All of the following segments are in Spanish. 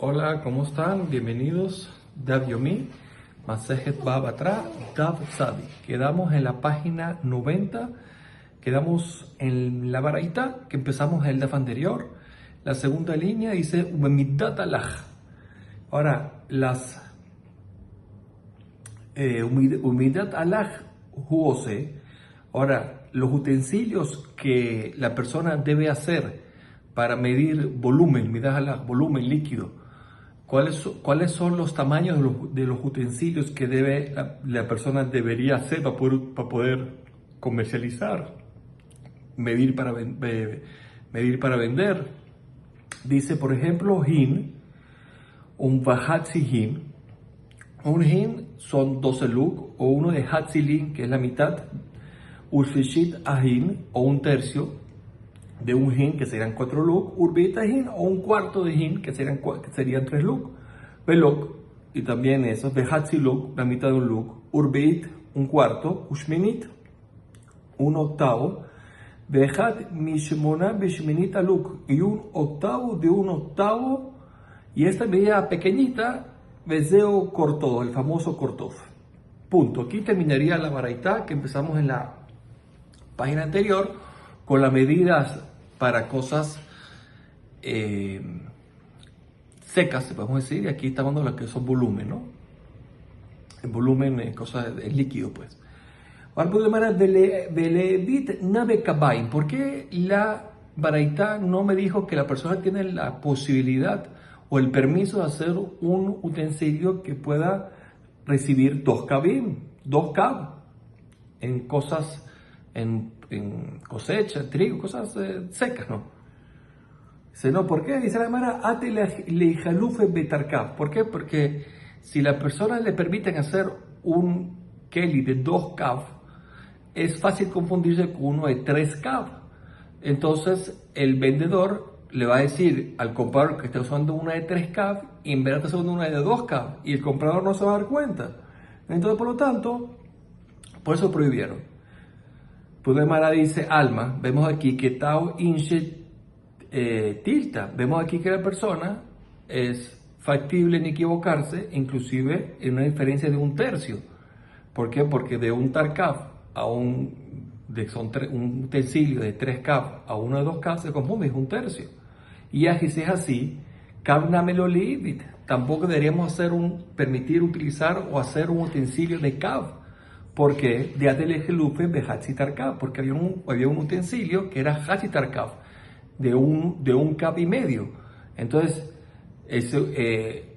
Hola, ¿cómo están? Bienvenidos. Daf Yomi, Masejet Bava Batra, Daf Tzadi. Quedamos en la página 90, quedamos en la baraita que empezamos el Daf anterior. La segunda línea dice Umemidat alaj. Ahora, las Umidat alaj huose. Ahora, los utensilios que la persona debe hacer para medir volumen, midas alaj, volumen líquido. ¿Cuáles son los tamaños de los utensilios que la persona debería hacer para poder comercializar, medir para vender? Dice, por ejemplo, hin, un vahatzi hin. Un hin son 12 luk, o uno de hatzilin, que es la mitad, urfishit ahin, o un tercio de un hin, que serían 4 luk, urbit ahin, o un cuarto de hin, que serían 3 luk, velok, y también eso, vehatzi luk, la mitad de un luk, urbit, un cuarto, ushminit, un octavo, vehat mishmona bishminita luk, y un octavo de un octavo, y esta medida pequeñita, vezeo cortó, el famoso cortov. Punto. Aquí terminaría la baraita que empezamos en la página anterior, con las medidas para cosas secas, podemos decir, y aquí estamos hablando de lo que son volumen, ¿no? El volumen, cosas en líquido, pues. Ahora podemos hablar de Velevit Nave Kabaim. ¿Por qué la baraita no me dijo que la persona tiene la posibilidad o el permiso de hacer un utensilio que pueda recibir 2 kabim, 2 kab, en cosas, en cosecha, trigo, cosas secas, ¿no? Dice, no, ¿por qué? Dice la Gemara, ate leijalufe betarkab. ¿Por qué? Porque si la persona le permiten hacer un keli de 2 kab, es fácil confundirse con uno de 3 kab. Entonces, el vendedor le va a decir al comprador que está usando una de 3 kab y en verdad está usando una de 2 kab, y el comprador no se va a dar cuenta. Entonces, por lo tanto, por eso prohibieron. Pues Mara dice alma, vemos aquí que Tao Inche tilta, vemos aquí que la persona es factible en equivocarse, inclusive en una diferencia de un tercio. ¿Por qué? Porque de un tarkaf a un utensilio de 3 kaf a uno de 2 kaf se confunde, es un tercio. Y así si es así, tampoco deberíamos permitir utilizar o hacer un utensilio de kaf. Porque de Atelejelufe de Hatzitarkaf, porque había un utensilio que era Hatzitarkaf, de un kaf y medio. Entonces,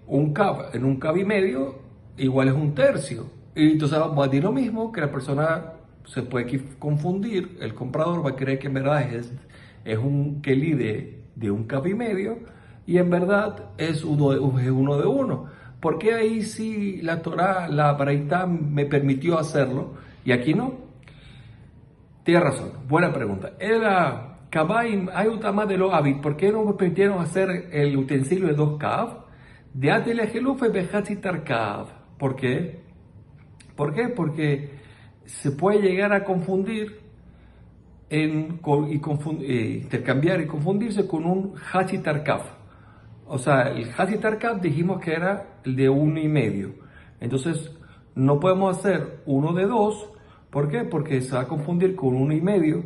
un kaf en un kaf y medio igual es un tercio. Y entonces vamos a decir lo mismo, que la persona se puede confundir, el comprador va a creer que en verdad es un keli de un kaf y medio, y en verdad es uno de uno. ¿Por qué ahí sí la Torah, la baraita me permitió hacerlo y aquí no? Tienes razón, buena pregunta. Era Kabaim, hay un tema de lo hábit. ¿Por qué no me permitieron hacer el utensilio de 2 kav? De Atelejelufe Behatzitar kav. ¿Por qué? ¿Por qué? Porque se puede llegar a confundir intercambiar y confundirse con un Hatzitar kav. O sea, el Hatzitarkaf dijimos que era el de 1,5. Entonces, no podemos hacer uno de 2. ¿Por qué? Porque se va a confundir con 1,5.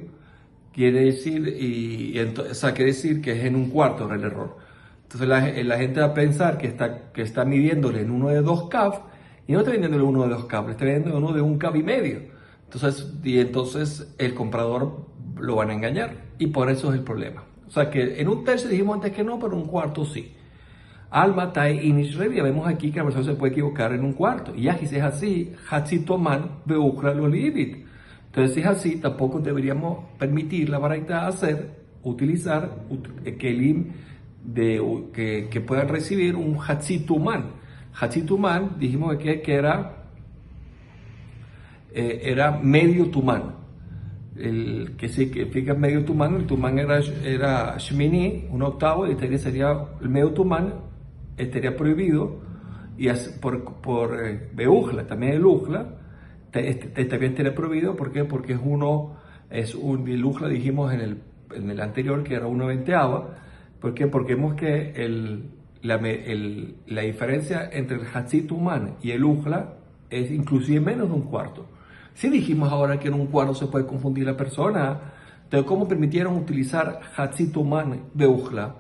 Quiere decir, quiere decir que es en un cuarto el error. Entonces, la gente va a pensar que está midiéndole en uno de 2 kaf, y no está midiéndole uno de 2 kaf, le está midiendo uno de 1,5 kaf. Entonces, el comprador lo van a engañar. Y por eso es el problema. O sea que en un tercio dijimos antes que no, pero en un cuarto sí. Alma, Tai, Inish, ya vemos aquí que la persona se puede equivocar en un cuarto. Y si es así, Hatzitoman, Beukra, Lolibit. Entonces, si es así, tampoco deberíamos permitir la baraita utilizar kelim que puedan recibir un Hatzituman. Hatzituman, dijimos que era medio tumán. El que significa medio tumán, el tumán era shmini, un octavo, y este sería el medio tumán, estaría prohibido, y por beujla, también el ujla, también estaría prohibido. ¿Por qué? Porque el ujla dijimos en el anterior que era 1/20. ¿Por qué? Porque vemos que la diferencia entre el Hatzit Uman y el Ujla es inclusive menos de un cuarto. Si dijimos ahora que en un cuarto se puede confundir la persona, entonces ¿cómo permitieron utilizar Hatzit Uman de Ujla,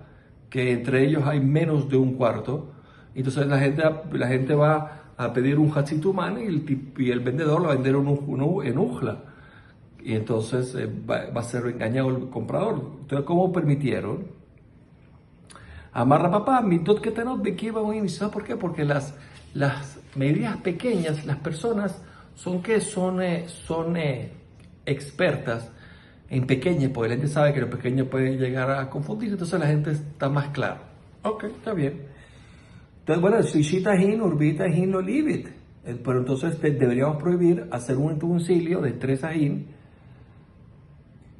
que entre ellos hay menos de un cuarto? Entonces la gente va a pedir un Hatzit Uman y el vendedor lo va a vender en Ujla. Y entonces va a ser engañado el comprador. Entonces, ¿cómo permitieron? Amarra papá, mitot ketanot bekiva moim. ¿Sabes por qué? Porque las medidas pequeñas, las personas son expertas en pequeñas, porque la gente sabe que lo pequeño puede llegar a confundir, entonces la gente está más clara. Ok, está bien. Entonces, bueno, shishita hin, urbita hin, lo libit. Pero entonces deberíamos prohibir hacer un utensilio de 3 ajín,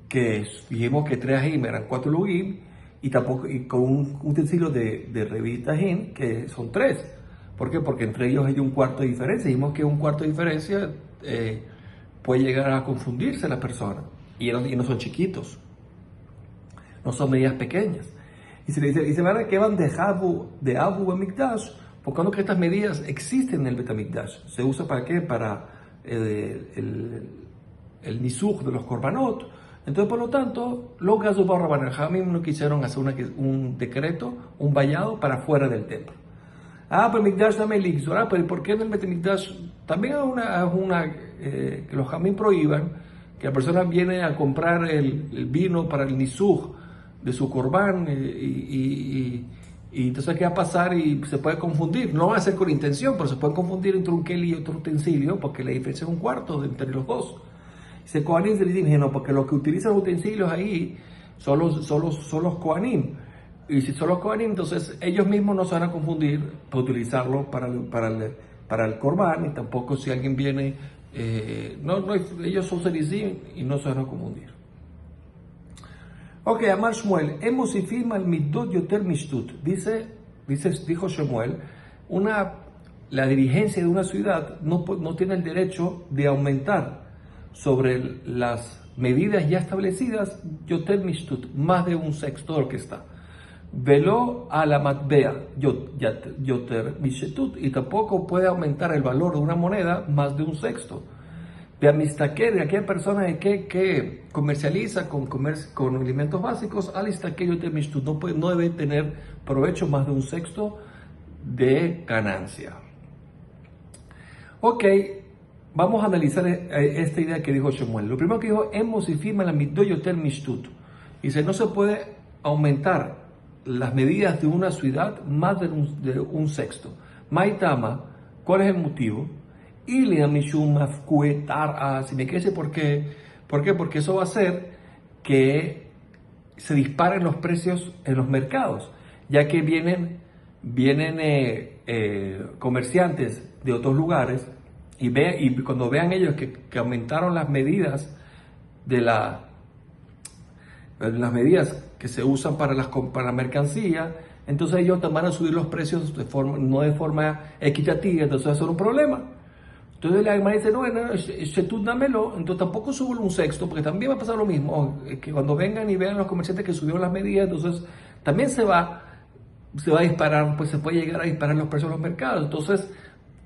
que dijimos que 3 ajín eran 4 lugim, y con un utensilio de revista ajín, que son 3. ¿Por qué? Porque entre ellos hay un cuarto de diferencia. Dijimos que un cuarto de diferencia puede llegar a confundirse la persona, y no son chiquitos, no son medidas pequeñas. Y se dice que van de Abu Bemikdash, porque que estas medidas existen en el Betamikdash. ¿Se usa para qué? Para el nisuj de los korbanot. Entonces, por lo tanto, los Gazubar Rabban Jamim no quisieron hacer un decreto, un vallado para fuera del templo. Pero Mikdash dame lixor. Pero ¿por qué en el Betamikdash también que los Jamim prohíban que la persona viene a comprar el vino para el nisuj de su corbán y entonces qué va a pasar y se puede confundir? No va a ser con intención, pero se puede confundir entre un keli y otro utensilio, porque la diferencia es un cuarto entre los dos. Dice Kohanim se le dice, no, porque los que utilizan utensilios ahí son los Kohanim. Y si son los Kohanim, entonces ellos mismos no se van a confundir para utilizarlo para el Corban, y tampoco si alguien viene, ellos son serizim y no se van a confundir. Ok, Amar Shmuel, hemos y firma el middot yoter mishtut. Dijo Shmuel, la dirigencia de una ciudad no tiene el derecho de aumentar sobre las medidas ya establecidas yoter mishtut, más de un sexto de lo que está. Velo a la matbea yoter mishtut, y tampoco puede aumentar el valor de una moneda más de un sexto. De amistaque, de aquella persona que comercializa con alimentos básicos, alistaque yoter mishtut, no debe tener provecho más de un sexto de ganancia. Ok, vamos a analizar esta idea que dijo Shemuel. Lo primero que dijo, hemos y firma la middot yoter mishtut. Dice, no se puede aumentar las medidas de una ciudad más de un sexto. Maitama, ¿cuál es el motivo? Y le mishum afkuetar, si me quede, ¿por qué? Porque eso va a hacer que se disparen los precios en los mercados, ya que vienen comerciantes de otros lugares y cuando vean ellos que aumentaron las medidas las medidas que se usan para la mercancía, entonces ellos van a subir los precios no de forma equitativa, entonces va a ser un problema. Entonces la hermana dice, no, tú dámelo, entonces tampoco subo un sexto, porque también va a pasar lo mismo, que cuando vengan y vean los comerciantes que subieron las medidas, entonces también se va a disparar, pues se puede llegar a disparar los precios en los mercados. Entonces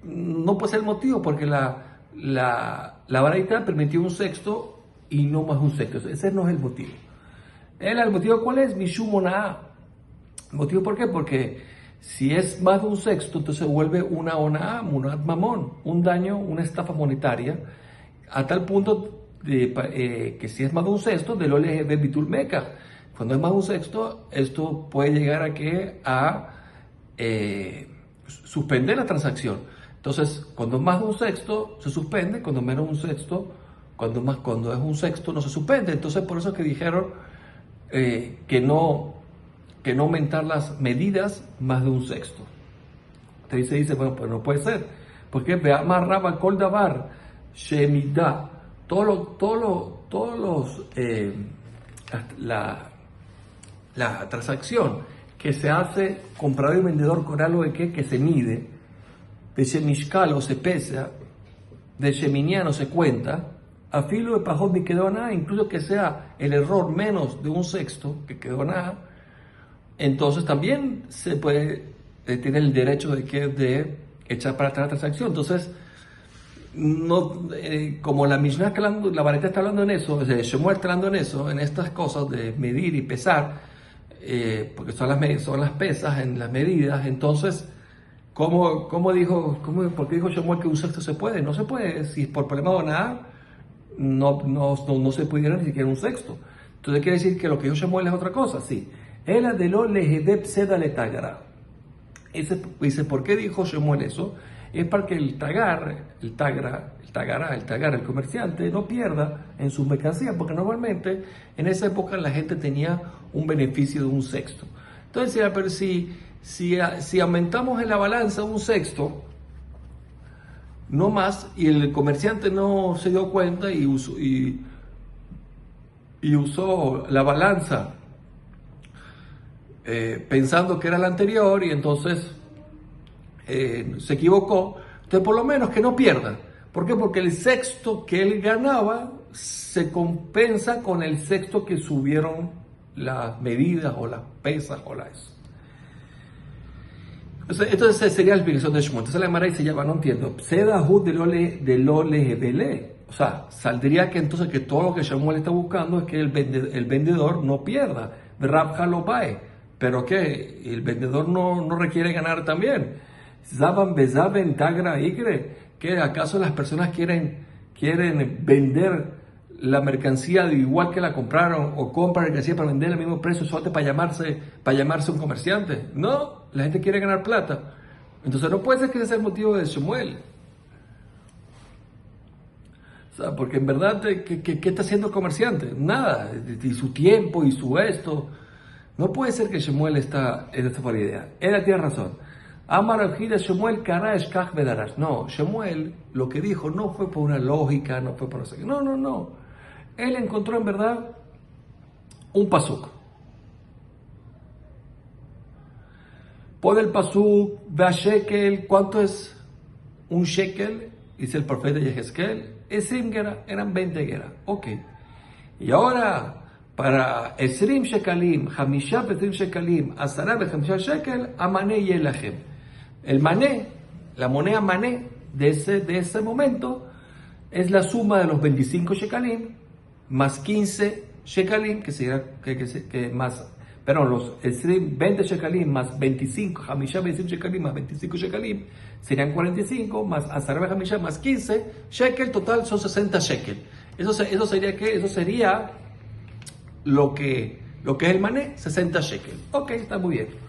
no puede ser el motivo, porque la baraita permitió un sexto y no más un sexto. Ese no es el motivo. ¿El motivo cuál es? Mishumona. ¿El motivo por qué? Porque si es más de un sexto, entonces se vuelve una onaa, munat mamón, un daño, una estafa monetaria, a tal punto que si es más de un sexto, de lo de bitul meca. Cuando es más de un sexto, esto puede llegar a suspender la transacción. Entonces, cuando es más de un sexto, se suspende; cuando es menos de un sexto, cuando es un sexto, no se suspende. Entonces, por eso es que dijeron que no aumentar las medidas más de un sexto. Entonces se dice, bueno, pues no puede ser, porque Ve'amarraba kol davar shemida, la transacción que se hace comprador y vendedor con algo que se mide, de shemishkal o se pesa, de sheminiano se cuenta, a filo de pajot ni quedó nada, incluso que sea el error menos de un sexto, que quedó nada, entonces también se puede tiene el derecho de echar para atrás la transacción. Entonces, no, como la Mishnah, la Baraita está hablando en eso, Shemuel está hablando en eso, en estas cosas de medir y pesar, porque son las pesas en las medidas. Entonces, ¿por qué dijo Shemuel que un sexto se puede? No se puede. Si por problema de nada no se pudiera ni siquiera un sexto. Entonces quiere decir que lo que dijo Shemuel es otra cosa, sí. Ela de lo lehedeb seda le tagara. Dice, ¿por qué dijo Shemuel eso? Es para que el comerciante, no pierda en sus mercancías, porque normalmente en esa época la gente tenía un beneficio de un sexto. Entonces, pero si aumentamos en la balanza un sexto, no más, y el comerciante no se dio cuenta y usó la balanza pensando que era la anterior y entonces se equivocó, entonces por lo menos que no pierda. ¿Por qué? Porque el sexto que él ganaba se compensa con el sexto que subieron las medidas o las pesas o las... Entonces sería la explicación de Shmuel. Entonces la Gemara dice, ya va, no entiendo. De lo lehebele. O sea, saldría que entonces que todo lo que Shmuel está buscando es que el vendedor no pierda. Rabja lo pae. Pero que el vendedor no requiere ganar también. Zaban bezaben tagra igre. ¿Que acaso las personas quieren vender la mercancía de igual que la compraron o compran mercancía para vender al mismo precio solo para llamarse un comerciante? No, la gente quiere ganar plata. Entonces no puede ser que ese sea el motivo de Shemuel. O sea, porque en verdad, ¿qué está haciendo el comerciante? Nada, y su tiempo y su esto. No puede ser que Shemuel está en esta buena idea. Él tiene razón. Amar Shemuel Karash Kach Bedarash. No, Shemuel lo que dijo no fue por una lógica, no fue por no sé qué. No. Él encontró en verdad un pasuk. Pone el pasuk, ve a shekel. ¿Cuánto es un shekel? Dice el profeta Yehezkel. Esrim gera, eran 20 gera. Ok. Y ahora, para Esrim shekalim, Hamisha Esrim shekalim, Asara Hamisha shekel, Amané Yelachem. El mané, la moneda mané de ese momento, es la suma de los 25 shekalim más 15 shekalim, los 20 shekalim más 25, Hamisha 25 shekalim más 25 shekalim, serían 45, más Asarab Hamisha más 15, shekel total son 60 shekel. Eso sería ¿qué? Eso sería lo que es el mané, 60 shekel. Ok, está muy bien.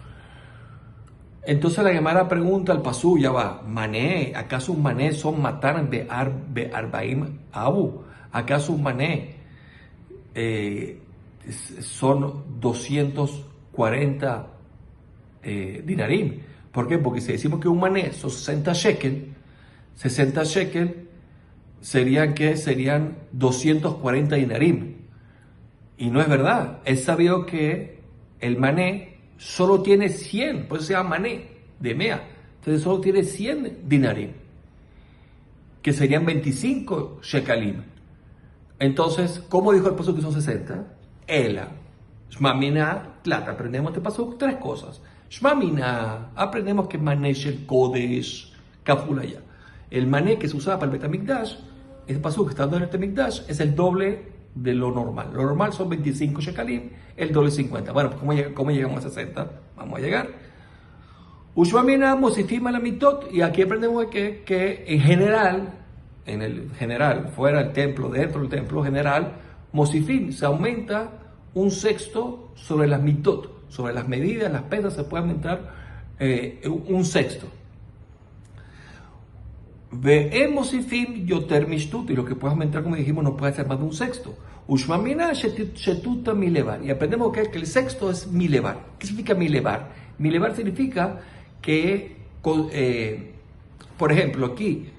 Entonces la Gemara pregunta al pasú, ya va, mané, ¿acaso un mané son matar de arbaim abu? ¿Acaso un mané son 240 dinarim? ¿Por qué? Porque si decimos que un mané son 60 shekel serían 240 dinarim. Y no es verdad. Es sabido que el mané solo tiene 100, por eso se llama mané de mea. Entonces solo tiene 100 dinarim, que serían 25 shekalim. Entonces, ¿cómo dijo el pasuk que son 60? Ela, Shmamina, plata. Aprendemos este pasuk 3 cosas. Shmamina, aprendemos que mané shel kodesh, kafulaya. El mané que se usaba para el Betamikdash, el pasuk que está dando en el Betamikdash, es el doble de lo normal. Lo normal son 25 shekalim, el doble es 50. Bueno, pues ¿cómo llegamos a 60? Vamos a llegar. Ushmamina mosifim la mitot. Y aquí aprendemos que en general, fuera del templo, dentro del templo general, mosifim, se aumenta un sexto sobre las mitot, sobre las medidas, las pesas, se puede aumentar un sexto. Ve'emosifim yoter mishtut, y lo que puede aumentar, como dijimos, no puede ser más de un sexto. Ushmamina shetuta milevar, y aprendemos que el sexto es milevar. ¿Qué significa milevar? Milevar significa que, por ejemplo, aquí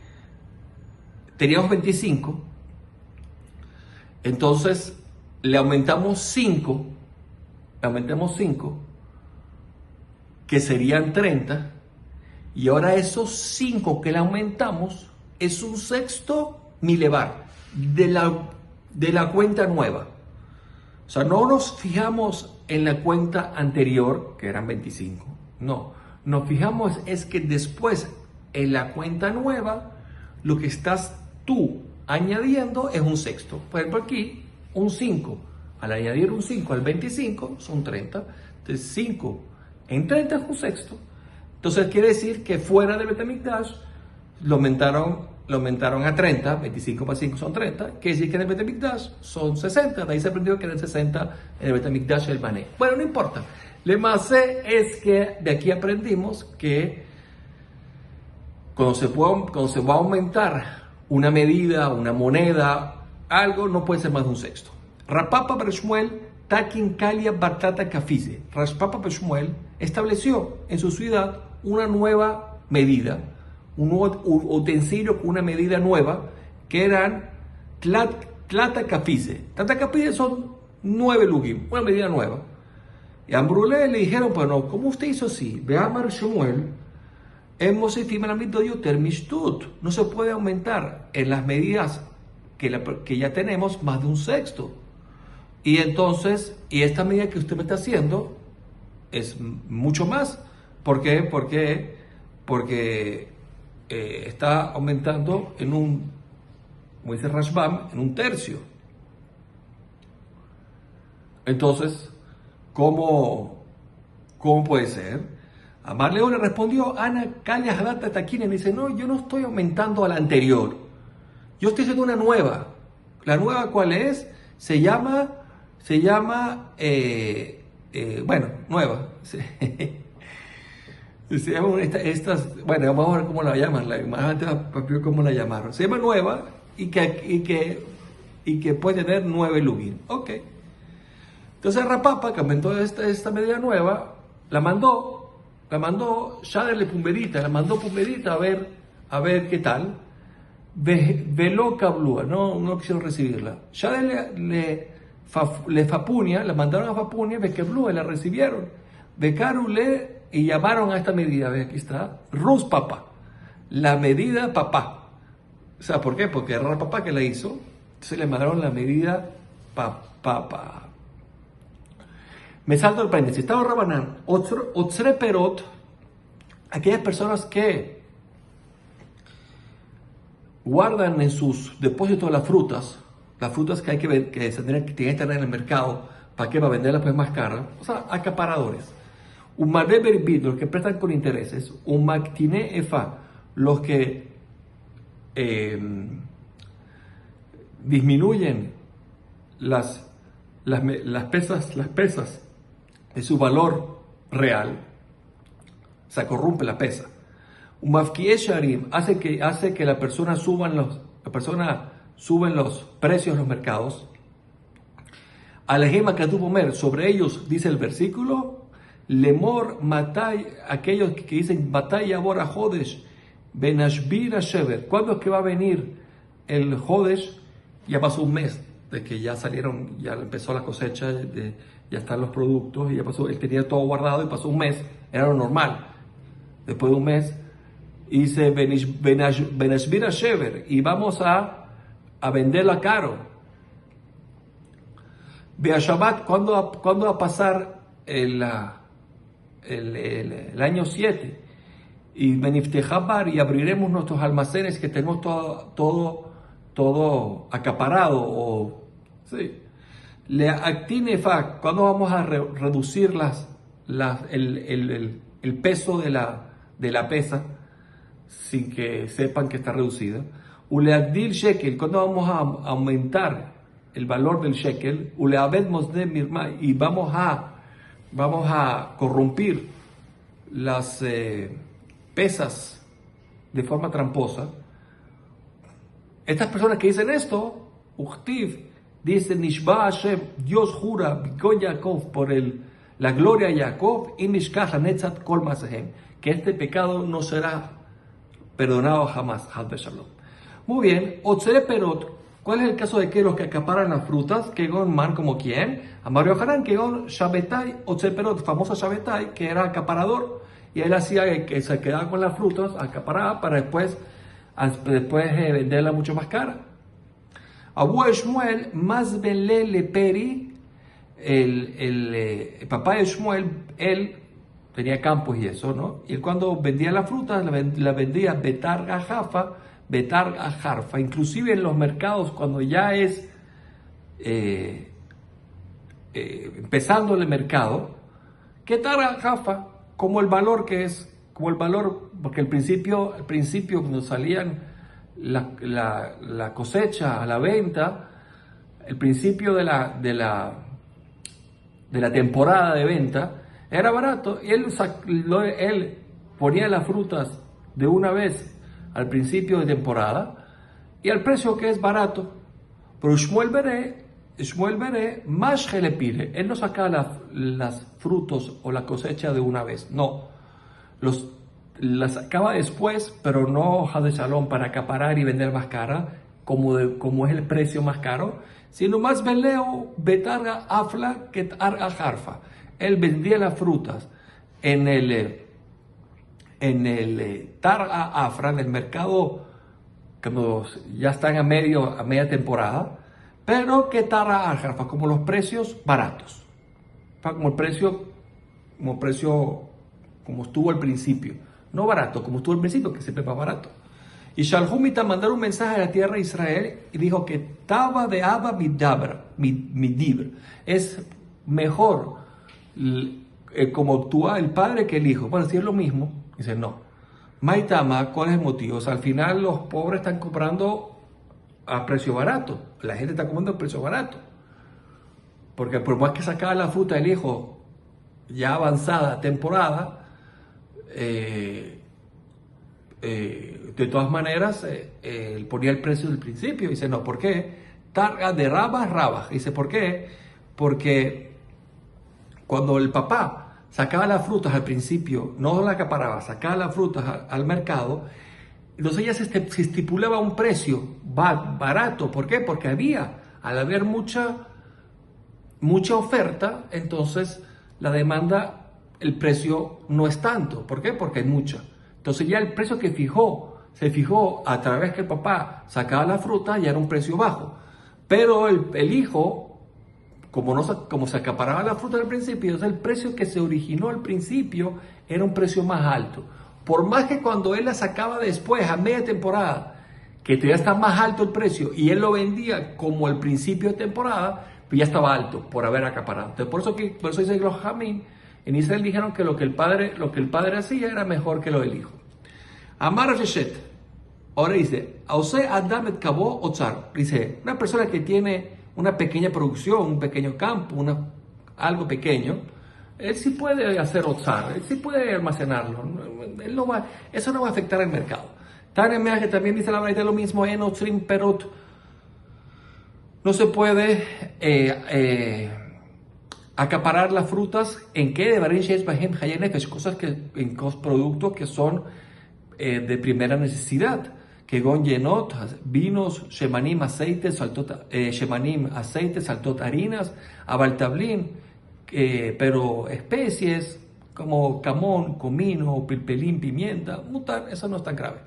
teníamos 25, entonces le aumentamos 5, que serían 30, y ahora esos 5 que le aumentamos es un sexto milevar de la cuenta nueva. O sea, no nos fijamos en la cuenta anterior, que eran 25. No, nos fijamos es que después en la cuenta nueva, lo que estás tú añadiendo es un sexto. Por ejemplo, aquí, un 5. Al añadir un 5 al 25 son 30. Entonces 5 en 30 es un sexto. Entonces quiere decir que fuera del Betamikdash lo aumentaron a 30, 25 más 5 son 30, quiere decir que en el Betamikdash son 60, de ahí se aprendió que eran 60 en el Betamikdash el Mané. Bueno, no importa. Lo más es que de aquí aprendimos que cuando se va a aumentar una medida, una moneda, algo no puede ser más de un sexto. Rapapa Bar Shmuel Takin Kalia Bartata Kafize. Rapapa Bar Shmuel estableció en su ciudad una nueva medida, un nuevo utensilio con una medida nueva, que eran Tlata Kafize. Tlata Kafize son 9 lugim, una medida nueva. Y a Ambrulé le dijeron, pues no, ¿cómo usted hizo así? Ve a Bar Shmuel, no se puede aumentar en las medidas que ya tenemos más de un sexto. Y entonces, esta medida que usted me está haciendo es mucho más. ¿Por qué? Porque está aumentando como dice Rashbam, en un tercio. Entonces, ¿cómo puede ser? Amar León le respondió, Ana Kalia Hadata Taquine, dice, no, yo no estoy aumentando a la anterior, yo estoy haciendo una nueva. ¿La nueva cuál es? Se llama nueva. Se llama bueno, vamos a ver cómo la llaman, más antes cómo la llamaron. Se llama nueva y que puede tener 9 lugin. Ok. Entonces Rapapa, que aumentó esta medida nueva, la mandó Shaderle Pumberita, la mandó Pumberita a ver qué tal. Veló Cablúa, no quisieron recibirla. Shaderle Fapunia, la mandaron a Fapunia, Bequeblúa, la recibieron. Becarule y llamaron a esta medida, ve, aquí está, Rus Papa, la medida papá. O sea, ¿por qué? Porque era Rapapa que la hizo, entonces le mandaron la medida papá. Me salto el paréntesis. Estaba Rabanán, Otzre Perot, aquellas personas que guardan en sus depósitos las frutas que hay que ver, que tienen que tener en el mercado, ¿para qué? Para venderlas pues más caras. O sea, acaparadores. Un Madeberbit, los que prestan con intereses. Un Mactine Efa, los que disminuyen las pesas de su valor real, se corrompe la pesa. Un mafkie sharim hace que la persona suben los precios en los mercados. Alejema Katubomer, sobre ellos dice el versículo, lemor matai, aquellos que dicen matai abora jodesh, benashbira shever. ¿Cuándo es que va a venir el jodesh? Ya pasó un mes de que ya salieron, ya empezó la cosecha, ya están los productos, y ya pasó, él tenía todo guardado y pasó un mes, era lo normal. Después de un mes, dice Benashbira Shever, y vamos a venderla caro. Ve a Shabbat, ¿cuándo va a pasar el año 7? Y Beniftejabar, y abriremos nuestros almacenes que tenemos todo acaparado, sí. Le actinefa, ¿cuándo vamos a reducir el peso de la pesa sin que sepan que está reducida? Uleadil shekel, ¿cuándo vamos a aumentar el valor del shekel? Uleabed mosde mirma, y vamos a corrompir las pesas de forma tramposa. Estas personas que dicen esto, Uchtiv, dice Nishba Hashem, Dios jura, Bikon Yaakov, por la gloria de Jacob, y Mishkach Hanetzat Kol Masehem, que este pecado no será perdonado jamás. Muy bien, Otzere Perot, ¿cuál es el caso de que los que acaparan las frutas, que gon man como quién? Amario Hanan, que gon Shabetai, Otzere Perot, famosa Shabetai, que era acaparador, y él hacía que se quedaba con las frutas, acaparaba para después venderla mucho más cara. Abu Shmuel, más Belele Peri, el papá de Shmuel, él tenía campos y eso, ¿no? Y él cuando vendía las frutas, la vendía betarga jafa, betarga jarfa, inclusive en los mercados cuando ya es empezando el mercado, que targa jafa, como el valor que es, como el valor, porque al principio cuando salían la cosecha a la venta, el principio de la temporada de venta, era barato y él ponía las frutas de una vez al principio de temporada y al precio que es barato. Pero Shmuel Beré, más que le pide, él no sacaba las frutos o la cosecha de una vez, no, las sacaba después, pero no hoja de salón para acaparar y vender más cara, como es el precio más caro, sino más veleo, betarga afla que targa jarfa. Él vendía las frutas en el targa afra, en el mercado, cuando ya están a media temporada, pero que targa jarfa, como los precios baratos, como estuvo al principio, no barato, como estuvo al principio, que siempre va barato. Y Shalhumita mandaron un mensaje a la tierra de Israel y dijo que Taba de Abba midibr, es mejor como actúa el padre que el hijo. Bueno, si es lo mismo, dice no. Maitama, ¿cuál es el motivo? O sea, al final los pobres están comprando a precio barato, la gente está comprando a precio barato, porque por más que sacaba la fruta del hijo ya avanzada temporada, de todas maneras, él ponía el precio del principio. Dice, no, ¿por qué? Targa de rabas. Dice, ¿por qué? Porque cuando el papá sacaba las frutas al principio, no la acaparaba, sacaba las frutas al mercado, entonces ya se estipulaba un precio barato. ¿Por qué? Porque al haber mucha oferta, entonces la demanda, el precio no es tanto. ¿Por qué? Porque hay mucha. Entonces ya el precio que se fijó a través que el papá sacaba la fruta, ya era un precio bajo. Pero el hijo, como se acaparaba la fruta al principio, entonces el precio que se originó al principio era un precio más alto. Por más que cuando él la sacaba después, a media temporada, que todavía está más alto el precio, y él lo vendía como el principio de temporada, pues ya estaba alto por haber acaparado. Entonces, por eso dice los Jamín, en Israel dijeron que lo que el padre hacía era mejor que lo del hijo. Amar Reshet, ahora dice, Ause Adam et Kabo Otzar, dice, una persona que tiene una pequeña producción, un pequeño campo, algo pequeño, él sí puede hacer Otzar, él sí puede almacenarlo, eso no va a afectar el mercado. Tanemea, que también dice la verdad lo mismo, en Otzrim Perot, no se puede acaparar las frutas en cosas en productos que son de primera necesidad, que gon yenot, vinos, shemanim, aceites, saltot, harinas, abaltablín, pero especies como camón, comino, pilpelín, pimienta, mutar, eso no es tan grave.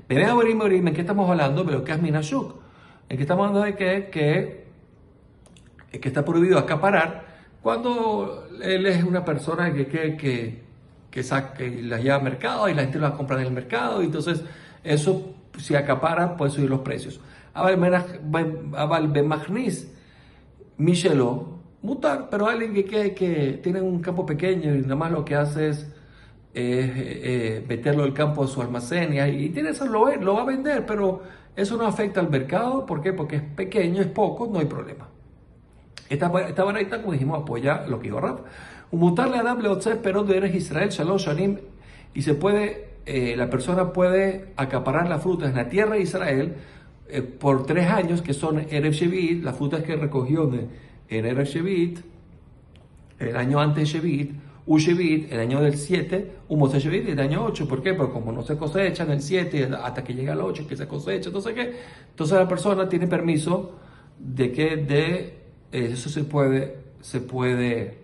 ¿En qué estamos hablando? Pero que es minashuk. ¿En qué estamos hablando de que está prohibido acaparar cuando él es una persona que las lleva al mercado y la gente las compra en el mercado? Y entonces eso, si acapara, puede subir los precios. Abal bemachnis Michelo mutar, pero alguien que tiene un campo pequeño y nada más lo que hace es meterlo al campo de su almacén y tiene eso, lo va a vender, pero eso no afecta al mercado. ¿Por qué? Porque es pequeño, es poco, no hay problema. Esta baraita, como dijimos, apoya lo que dijo Rab. Mutarle a darle otzer pero de Eres Israel, Shalosh Shanim, y se puede, la persona puede acaparar las frutas en la tierra de Israel por 3 años, que son Erev Shevit, las frutas que recogió en Erev Shevit, el año antes de Shevit, Ushevit, el año del 7, Umose Shevit, el año 8. ¿Por qué? Porque como no se cosecha en el 7 hasta que llega al 8, que se cosecha, entonces la persona tiene permiso de que eso se puede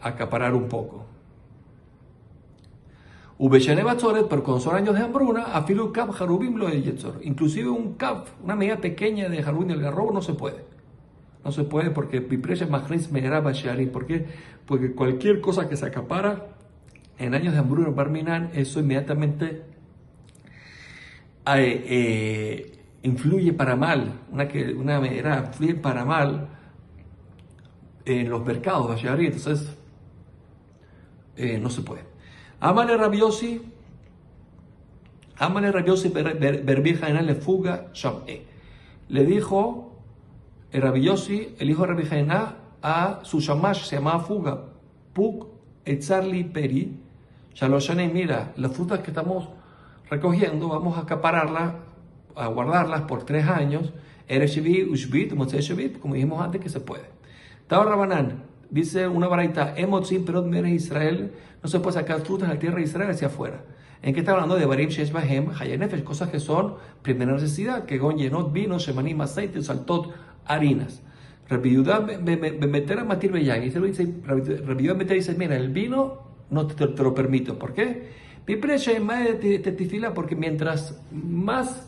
acaparar un poco. Pero cuando son años de hambruna, afilu kaf harubim lo yetzor. Inclusive un kaf, una medida pequeña de harubim del garrobo no se puede. no se puede porque ¿por qué? Porque cualquier cosa que se acapara en años de hambruna Barminan, eso inmediatamente influye para mal, una manera influye para mal en los mercados, entonces no se puede. Amale Rabiosi Berbija en le fuga Sham'e. Le dijo Rabbi Yossi, el hijo de Rabbi Jaina, a su shamash, se llamaba fuga, Puk Etzarli Peri, Shaloshanim, mira, las frutas que estamos recogiendo, vamos a acapararlas, a guardarlas por 3 años, Ereshivit, Ushbit, Motzei Shevit, como dijimos antes que se puede. Tao Rabanán, dice una baraita, Emotzim Perot Mere Israel, no se puede sacar frutas de la tierra de Israel hacia afuera. ¿En qué está hablando? De Barim Shesh Bahem, Hayanefesh, cosas que son primera necesidad, que gon yenot, vino, shemanim, aceite, saltot, harinas. Rabbi Yehuda meter a Matir Beyag, y se lo dice, Rabbi Yehuda meter dice, mira, el vino no te lo permito. ¿Por qué? Mi precio es más de tetifila, porque mientras más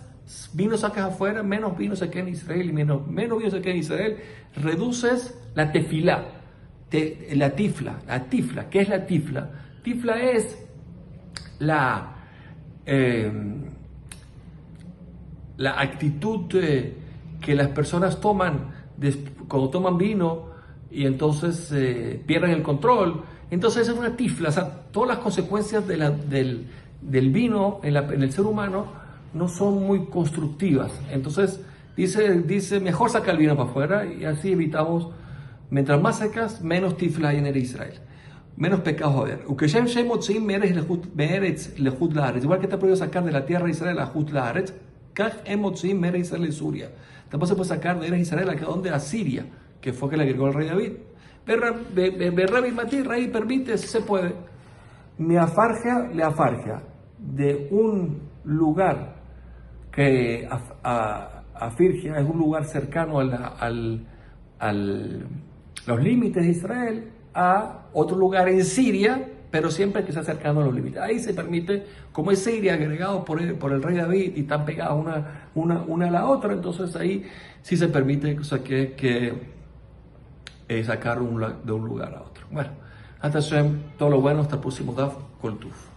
vino sacas afuera, menos vino se queda en Israel, y menos vino se queda en Israel, reduces la tefilá, la tifla. ¿Qué es la tifla? Tifla es la actitud que las personas toman cuando toman vino y entonces pierden el control. Entonces es una tifla, o sea, todas las consecuencias del vino en el ser humano no son muy constructivas. Entonces dice mejor saca el vino para afuera y así evitamos, mientras más secas, menos tifla hay en el Israel. Menos pecados a ver. Igual que está prohibido sacar de la tierra de Israel a Jut Laaretz, Israel Suria. Tampoco se puede sacar de Israel a Siria, que fue que le agregó el rey David. Rabbi Matir, rey permite, si se puede. Le afarja de un lugar que afirgia es un lugar cercano a los límites de Israel, a otro lugar en Siria, pero siempre que sea cercano a los límites. Ahí se permite, como es Siria, agregado por el rey David y están pegados una a la otra, entonces ahí sí se permite, o sea, sacar de un lugar a otro. Bueno, hasta todo lo bueno, hasta el próximo Daf Kol Tuf.